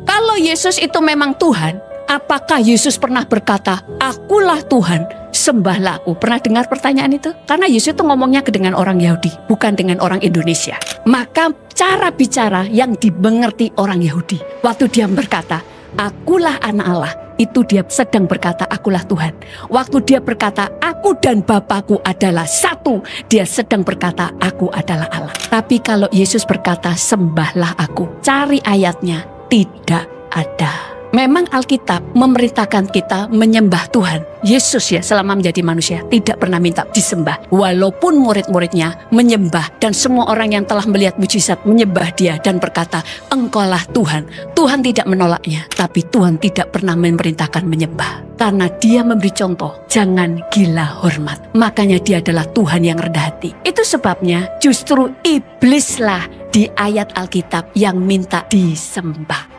Kalau Yesus itu memang Tuhan, apakah Yesus pernah berkata, akulah Tuhan, sembahlah aku? Pernah dengar pertanyaan itu? Karena Yesus itu ngomongnya dengan orang Yahudi, bukan dengan orang Indonesia. Maka cara bicara yang dimengerti orang Yahudi, waktu dia berkata, akulah anak Allah, itu dia sedang berkata, akulah Tuhan. Waktu dia berkata, aku dan Bapakku adalah satu, dia sedang berkata, aku adalah Allah. Tapi kalau Yesus berkata, sembahlah aku, cari ayatnya, tidak ada. Memang Alkitab memerintahkan kita menyembah Tuhan. Yesus ya selama menjadi manusia tidak pernah minta disembah. Walaupun murid-muridnya menyembah dan semua orang yang telah melihat mujizat menyembah dia dan berkata, engkaulah Tuhan. Tuhan tidak menolaknya, tapi Tuhan tidak pernah memerintahkan menyembah. Karena dia memberi contoh, jangan gila hormat. Makanya dia adalah Tuhan yang rendah hati. Itu sebabnya justru iblislah di ayat Alkitab yang minta disembah.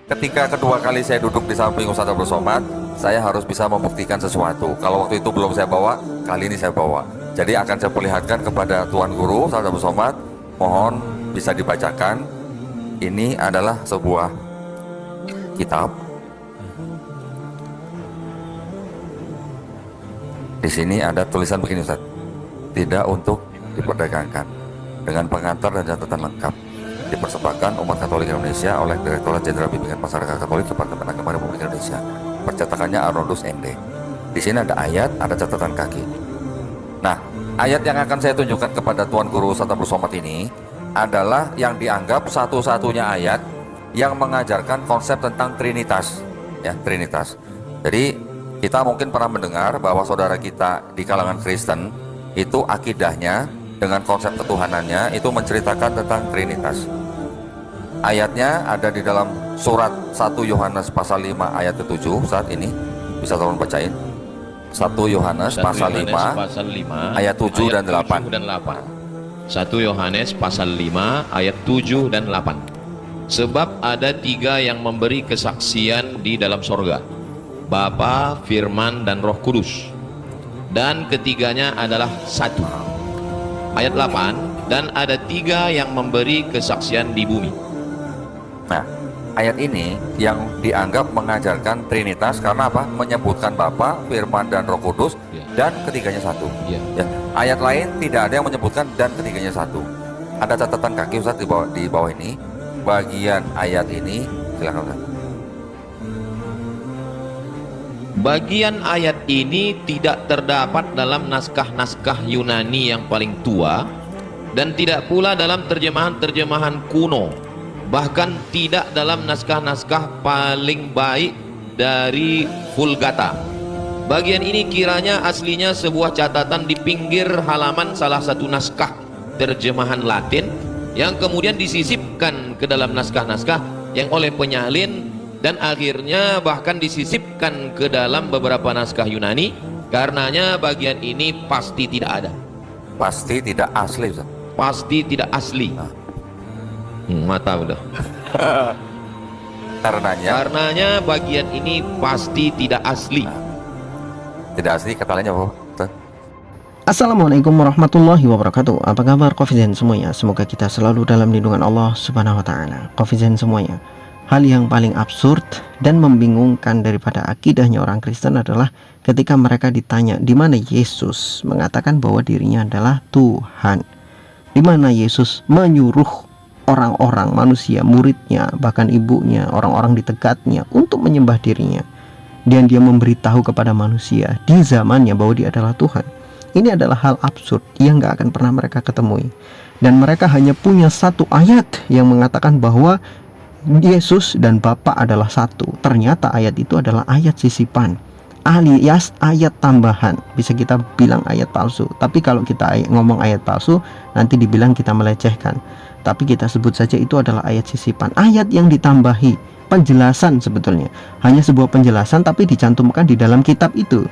Ketika kedua kali saya duduk di samping Ustadz Abdul Somad, saya harus bisa membuktikan sesuatu. Kalau waktu itu belum saya bawa, kali ini saya bawa. Jadi akan saya perlihatkan kepada Tuan Guru Ustadz Abdul Somad. Mohon bisa dibacakan. Ini adalah sebuah kitab. Di sini ada tulisan begini Ustadz. Tidak untuk diperdagangkan. Dengan pengantar dan catatan lengkap. Dipersembahkan umat Katolik Indonesia oleh Direktorat Jenderal Bimbingan Masyarakat Katolik Departemen Agama Republik Indonesia. Percetakannya Arnoldus ND. Di sini ada ayat, ada catatan kaki. Nah, ayat yang akan saya tunjukkan kepada Tuan Guru Ustadz Abdul Somad ini adalah yang dianggap satu-satunya ayat yang mengajarkan konsep tentang Trinitas, ya, Trinitas. Jadi kita mungkin pernah mendengar bahwa saudara kita di kalangan Kristen itu akidahnya dengan konsep ketuhanannya itu menceritakan tentang Trinitas. Ayatnya ada di dalam surat 1 Yohanes pasal 5 ayat ke-7 saat ini. Bisa tolong bacain. 1 Yohanes pasal 5 ayat 7 dan 8. 1 Yohanes pasal 5 ayat 7 dan 8. Sebab ada 3 yang memberi kesaksian di dalam sorga, Bapa, Firman, dan Roh Kudus. Dan ketiganya adalah satu. Ayat 8, dan ada 3 yang memberi kesaksian di bumi. Nah, ayat ini yang dianggap mengajarkan Trinitas karena apa? Menyebutkan Bapa, Firman, dan Roh Kudus, dan ketiganya satu. Ya. Ayat lain tidak ada yang menyebutkan dan ketiganya satu. Ada catatan kaki Ustaz di bawah ini. Bagian ayat ini, silakan Ustaz. Bagian ayat ini tidak terdapat dalam naskah-naskah Yunani yang paling tua dan tidak pula dalam terjemahan-terjemahan kuno, bahkan tidak dalam naskah-naskah paling baik dari Vulgata. Bagian ini kiranya aslinya sebuah catatan di pinggir halaman salah satu naskah terjemahan Latin yang kemudian disisipkan ke dalam naskah-naskah yang oleh penyalin dan akhirnya bahkan disisipkan ke dalam beberapa naskah Yunani. Karenanya bagian ini pasti tidak ada. Pasti tidak asli Ustaz. Pasti tidak asli. Mata udah. Karenanya bagian ini pasti tidak asli. Tidak asli kata lainnya apa? Assalamualaikum warahmatullahi wabarakatuh. Apa kabar Kofizen semuanya? Semoga kita selalu dalam lindungan Allah Subhanahu wa taala. Kofizen semuanya, hal yang paling absurd dan membingungkan daripada akidahnya orang Kristen adalah ketika mereka ditanya di mana Yesus mengatakan bahwa dirinya adalah Tuhan, di mana Yesus menyuruh orang-orang manusia, muridnya, bahkan ibunya, orang-orang di dekatnya untuk menyembah dirinya, dan dia memberitahu kepada manusia di zamannya bahwa dia adalah Tuhan. Ini adalah hal absurd yang gak akan pernah mereka ketemui, dan mereka hanya punya satu ayat yang mengatakan bahwa Yesus dan Bapa adalah satu. Ternyata ayat itu adalah ayat sisipan, alias ayat tambahan. Bisa kita bilang ayat palsu. Tapi kalau kita ngomong ayat palsu, nanti dibilang kita melecehkan. Tapi kita sebut saja itu adalah ayat sisipan, ayat yang ditambahi, penjelasan sebetulnya. Hanya sebuah penjelasan tapi dicantumkan di dalam kitab itu.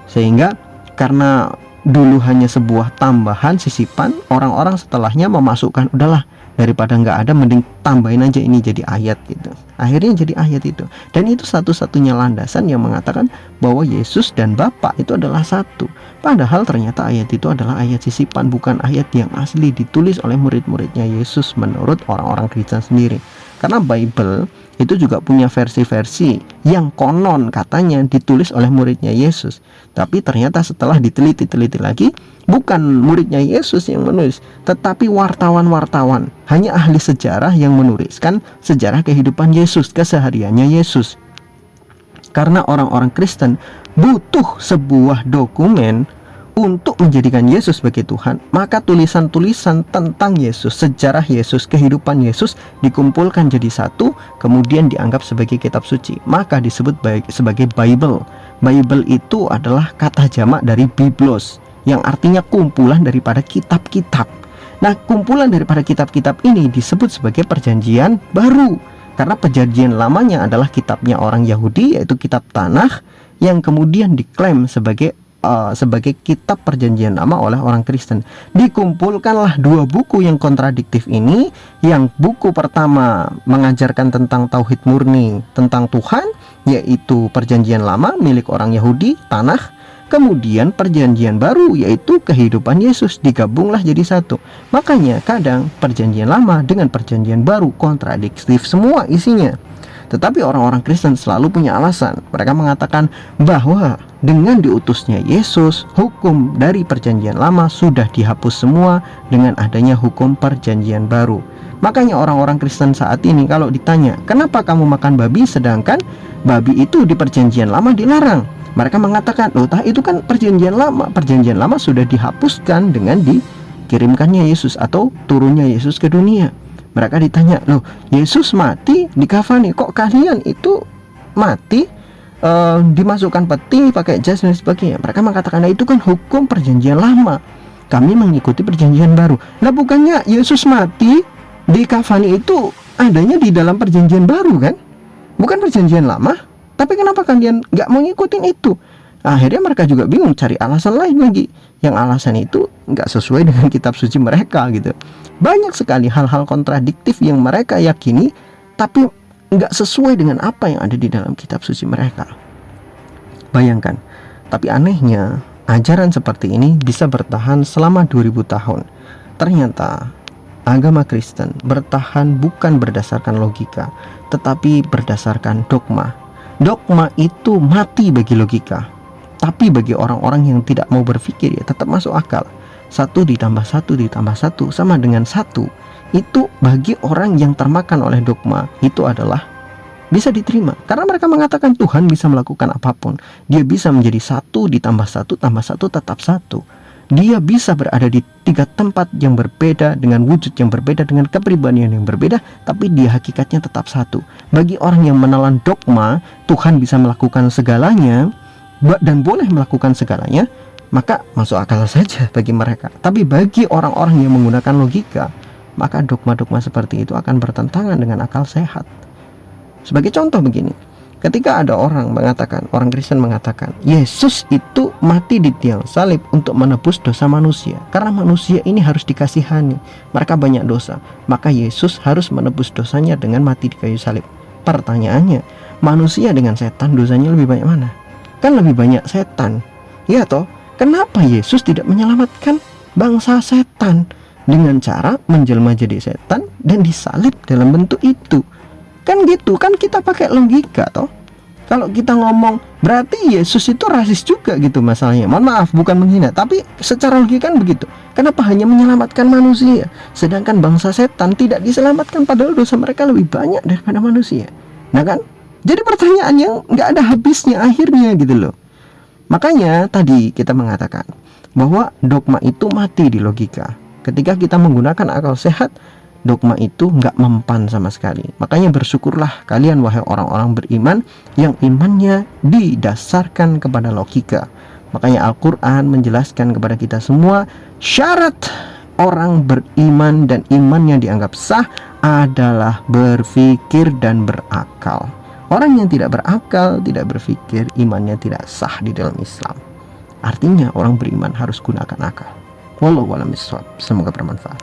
Sehingga karena dulu hanya sebuah tambahan sisipan, orang-orang setelahnya memasukkan, udahlah daripada nggak ada mending tambahin aja ini jadi ayat gitu. Akhirnya jadi ayat itu. Dan itu satu-satunya landasan yang mengatakan bahwa Yesus dan Bapa itu adalah satu. Padahal ternyata ayat itu adalah ayat sisipan, bukan ayat yang asli ditulis oleh murid-muridnya Yesus menurut orang-orang Kristen sendiri. Karena Bible itu juga punya versi-versi yang konon katanya ditulis oleh muridnya Yesus. Tapi ternyata setelah diteliti lagi, bukan muridnya Yesus yang menulis, tetapi wartawan-wartawan, hanya ahli sejarah yang menuliskan sejarah kehidupan Yesus, kesehariannya Yesus. Karena orang-orang Kristen butuh sebuah dokumen untuk menjadikan Yesus sebagai Tuhan, maka tulisan-tulisan tentang Yesus, sejarah Yesus, kehidupan Yesus dikumpulkan jadi satu, kemudian dianggap sebagai kitab suci, maka disebut sebagai Bible. Bible itu adalah kata jamak dari Biblos, yang artinya kumpulan daripada kitab-kitab. Nah, kumpulan daripada kitab-kitab ini disebut sebagai Perjanjian Baru, karena Perjanjian Lamanya adalah kitabnya orang Yahudi, yaitu kitab Tanakh, yang kemudian diklaim sebagai kitab Perjanjian Lama oleh orang Kristen. Dikumpulkanlah dua buku yang kontradiktif ini. Yang buku pertama mengajarkan tentang tauhid murni, tentang Tuhan, yaitu Perjanjian Lama milik orang Yahudi, Tanakh. Kemudian Perjanjian Baru, yaitu kehidupan Yesus, digabunglah jadi satu. Makanya kadang Perjanjian Lama dengan Perjanjian Baru kontradiktif semua isinya. Tetapi orang-orang Kristen selalu punya alasan. Mereka mengatakan bahwa dengan diutusnya Yesus, hukum dari Perjanjian Lama sudah dihapus semua dengan adanya hukum Perjanjian Baru. Makanya orang-orang Kristen saat ini kalau ditanya, kenapa kamu makan babi sedangkan babi itu di Perjanjian Lama dilarang? Mereka mengatakan, loh, itu kan Perjanjian Lama. Perjanjian Lama sudah dihapuskan dengan dikirimkannya Yesus atau turunnya Yesus ke dunia. Mereka ditanya, loh, Yesus mati dikafani, kok kalian itu mati dimasukkan peti, pakai jas dan sebagainya? Mereka mengatakan, nah, itu kan hukum Perjanjian Lama, kami mengikuti Perjanjian Baru. Nah, bukannya Yesus mati dikafani itu adanya di dalam Perjanjian Baru kan, bukan Perjanjian Lama? Tapi kenapa kalian nggak mau ngikutin itu? Akhirnya mereka juga bingung cari alasan lain lagi, yang alasan itu nggak sesuai dengan kitab suci mereka gitu. Banyak sekali hal-hal kontradiktif yang mereka yakini tapi nggak sesuai dengan apa yang ada di dalam kitab suci mereka. Bayangkan, tapi anehnya ajaran seperti ini bisa bertahan selama 2000 tahun. Ternyata agama Kristen bertahan bukan berdasarkan logika, tetapi berdasarkan dogma. Dogma itu mati bagi logika, tapi bagi orang-orang yang tidak mau berpikir ya tetap masuk akal. 1 ditambah 1 ditambah 1 sama dengan 1. Itu bagi orang yang termakan oleh dogma itu adalah bisa diterima, karena mereka mengatakan Tuhan bisa melakukan apapun. Dia bisa menjadi 1 ditambah 1 tambah 1 tetap 1. Dia bisa berada di 3 tempat yang berbeda, dengan wujud yang berbeda, dengan kepribadian yang berbeda, tapi dia hakikatnya tetap 1. Bagi orang yang menelan dogma Tuhan bisa melakukan segalanya dan boleh melakukan segalanya, maka masuk akal saja bagi mereka. Tapi bagi orang-orang yang menggunakan logika, maka dogma-dogma seperti itu akan bertentangan dengan akal sehat. Sebagai contoh begini, ketika ada orang Kristen mengatakan Yesus itu mati di tiang salib untuk menebus dosa manusia, karena manusia ini harus dikasihani, mereka banyak dosa, maka Yesus harus menebus dosanya dengan mati di kayu salib. Pertanyaannya, manusia dengan setan dosanya lebih banyak mana? Kan lebih banyak setan, ya toh? Kenapa Yesus tidak menyelamatkan bangsa setan dengan cara menjelma jadi setan dan disalib dalam bentuk itu? Kan gitu, kan kita pakai logika toh. Kalau kita ngomong berarti Yesus itu rasis juga gitu masalahnya. Mohon maaf, bukan menghina, tapi secara logika kan begitu. Kenapa hanya menyelamatkan manusia, sedangkan bangsa setan tidak diselamatkan, padahal dosa mereka lebih banyak daripada manusia? Nah kan, jadi pertanyaan yang nggak ada habisnya akhirnya gitu loh. Makanya tadi kita mengatakan bahwa dogma itu mati di logika. Ketika kita menggunakan akal sehat, dogma itu nggak mempan sama sekali. Makanya bersyukurlah kalian wahai orang-orang beriman yang imannya didasarkan kepada logika. Makanya Al-Quran menjelaskan kepada kita semua, syarat orang beriman dan imannya dianggap sah adalah berpikir dan berakal. Orang yang tidak berakal, tidak berpikir, imannya tidak sah di dalam Islam. Artinya orang beriman harus gunakan akal. Wallahu a'lam bishawab. Semoga bermanfaat.